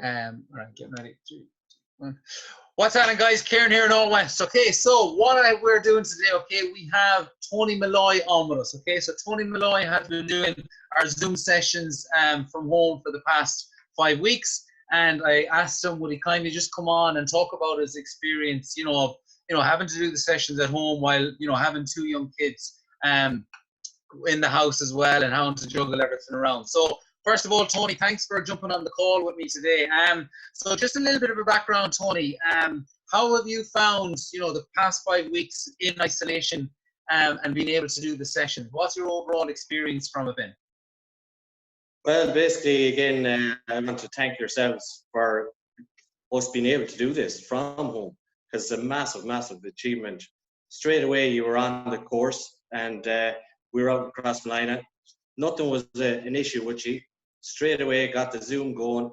All right, getting ready. 3, 2, 1. What's happening, guys? Kieran here in All West. Okay, so what we're doing today, okay, we have Tony Molloy on with us. Okay, so Tony Molloy has been doing our Zoom sessions from home for the past 5 weeks, and I asked him would he kindly just come on and talk about his experience, of having to do the sessions at home while having 2 young kids in the house as well, and having to juggle everything around. So first of all, Tony, thanks for jumping on the call with me today. So just a little bit of a background, Tony. How have you found, the past 5 weeks in isolation and being able to do the sessions? What's your overall experience from it been? Well, basically, again, I want to thank yourselves for us being able to do this from home, because it's a massive, massive achievement. Straight away, you were on the course, and we were out across Malina. Nothing was an issue with you. Straight away, got the Zoom going,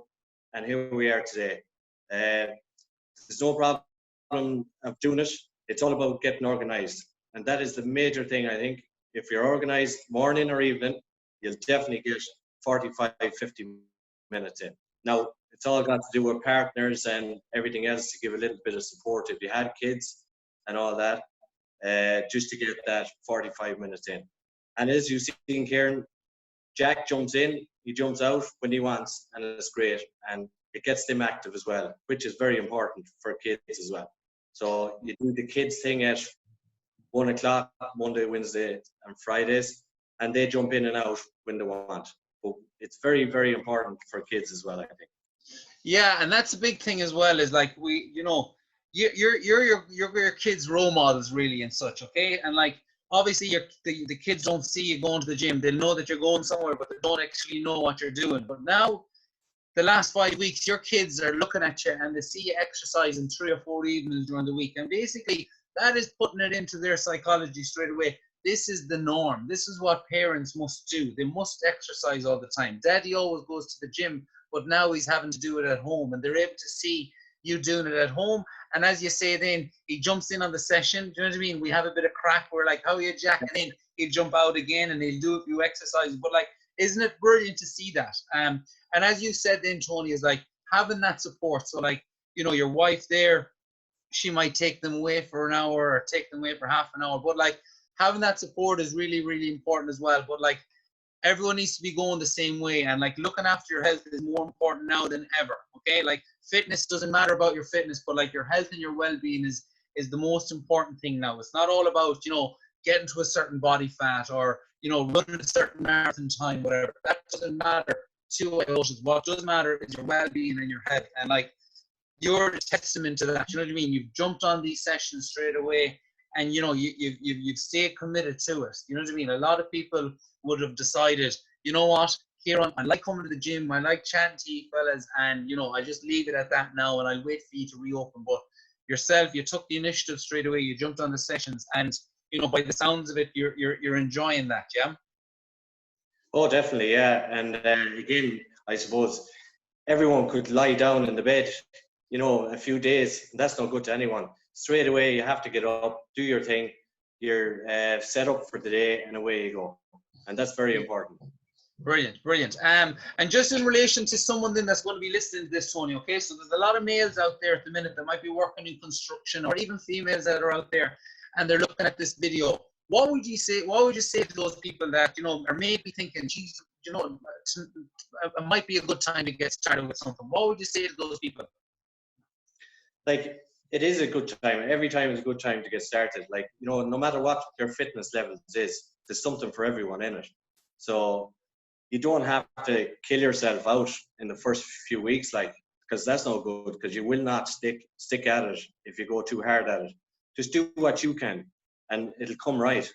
and here we are today. There's no problem of doing it. It's all about getting organised, and that is the major thing, I think. If you're organised morning or evening, you'll definitely get 45, 50 minutes in. Now, it's all got to do with partners and everything else to give a little bit of support if you had kids and all that, just to get that 45 minutes in. And as you've seen, Kieran, Jack jumps in, he jumps out when he wants, and it's great. And it gets them active as well, which is very important for kids as well. So you do the kids thing at 1 o'clock, Monday, Wednesday, and Fridays, and they jump in and out when they want. But it's very, very important for kids as well, I think. Yeah, and that's a big thing as well. Is like you're your kids' role models really and such. Okay, and like obviously the kids don't see you going to the gym. They know that you're going somewhere, but they don't actually know what you're doing. But now, the last 5 weeks, your kids are looking at you and they see you exercising 3 or 4 evenings during the week, and basically that is putting it into their psychology straight away. This is the norm. This is what parents must do. They must exercise all the time. Daddy always goes to the gym, but now he's having to do it at home, and they're able to see you doing it at home. And as you say, then he jumps in on the session. Do you know what I mean? We have a bit of crack. We're like, how are you, Jack? And then he'll jump out again and he'll do a few exercises. But like, isn't it brilliant to see that? And as you said then, Tony, is like having that support. So like, your wife there, she might take them away for an hour or take them away for half an hour. But like having that support is really, really important as well. But like everyone needs to be going the same way, and like looking after your health is more important now than ever. Okay, like fitness doesn't matter about your fitness, but like your health and your well-being is the most important thing now. It's not all about getting to a certain body fat or running a certain marathon time, whatever. That doesn't matter to us. What does matter is your well-being and your health, and like you're a testament to that. You know what I mean? You've jumped on these sessions straight away, and you've stayed committed to it. You know what I mean? A lot of people would have decided, you know what, Kieran, I like coming to the gym, I like chatting to you fellas, and I just leave it at that now, and I'll wait for you to reopen. But yourself, you took the initiative straight away. You jumped on the sessions, and by the sounds of it, you're enjoying that, yeah. Oh, definitely, yeah. And again, I suppose everyone could lie down in the bed, a few days. That's no good to anyone. Straight away, you have to get up, do your thing. You're set up for the day, and away you go. And that's very important. Brilliant, brilliant. And just in relation to someone then that's going to be listening to this, Tony, okay? So there's a lot of males out there at the minute that might be working in construction, or even females that are out there, and they're looking at this video. What would you say to those people that, are maybe thinking, geez, it might be a good time to get started with something? What would you say to those people? Like, it is a good time. Every time is a good time to get started. Like, no matter what your fitness levels is, there's something for everyone in it. So you don't have to kill yourself out in the first few weeks, because that's no good, because you will not stick at it if you go too hard at it. Just do what you can, and it'll come right.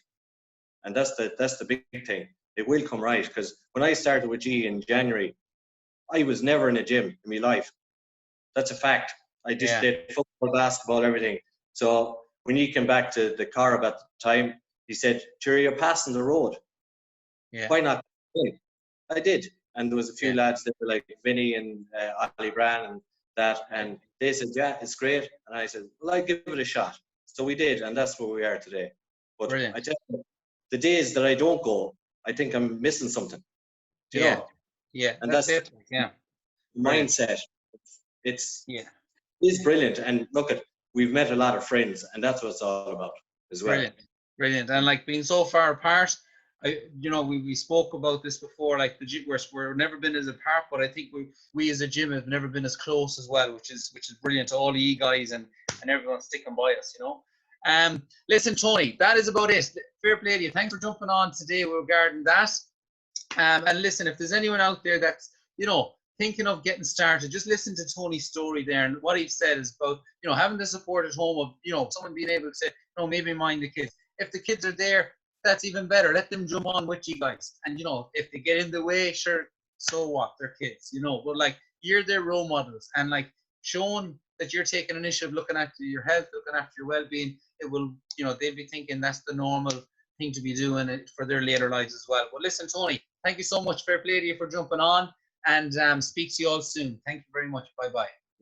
And that's the big thing. It will come right, because when I started with G in January, I was never in a gym in my life. That's a fact. I just did football, basketball, everything. So when he came back to the car at the time, he said, "Jerry, you're passing the road. Yeah. Why not?" I did. And there was a few lads that were like Vinny and Ollie Brand and that, and they said, "Yeah, it's great." And I said, "Well, I'll give it a shot." So we did, and that's where we are today. But brilliant. I tell you, the days that I don't go, I think I'm missing something. Do you know? Yeah, and that's it. Yeah. Mindset. It's Yeah. it's brilliant. And look at, we've met a lot of friends, and that's what it's all about as well. Brilliant, brilliant, and like being so far apart, we spoke about this before. Like the gym, we're never been as apart, but I think we as a gym have never been as close as well, which is brilliant to all the E guys and everyone sticking by us. Listen, Tony, that is about it. Fair play to you. Thanks for jumping on today regarding that. And listen, if there's anyone out there that's thinking of getting started, just listen to Tony's story there, and what he said is about having the support at home of someone being able to say, maybe mind the kids. If the kids are there, that's even better. Let them jump on with you guys, and if they get in the way, sure, so what? They're kids, but like you're their role models, and like showing that you're taking initiative, looking after your health, looking after your well-being, it will they'll be thinking that's the normal thing to be doing it for their later lives as well. But listen, Tony, thank you so much. Fair play to you for jumping on, and speak to you all soon. Thank you very much. Bye bye.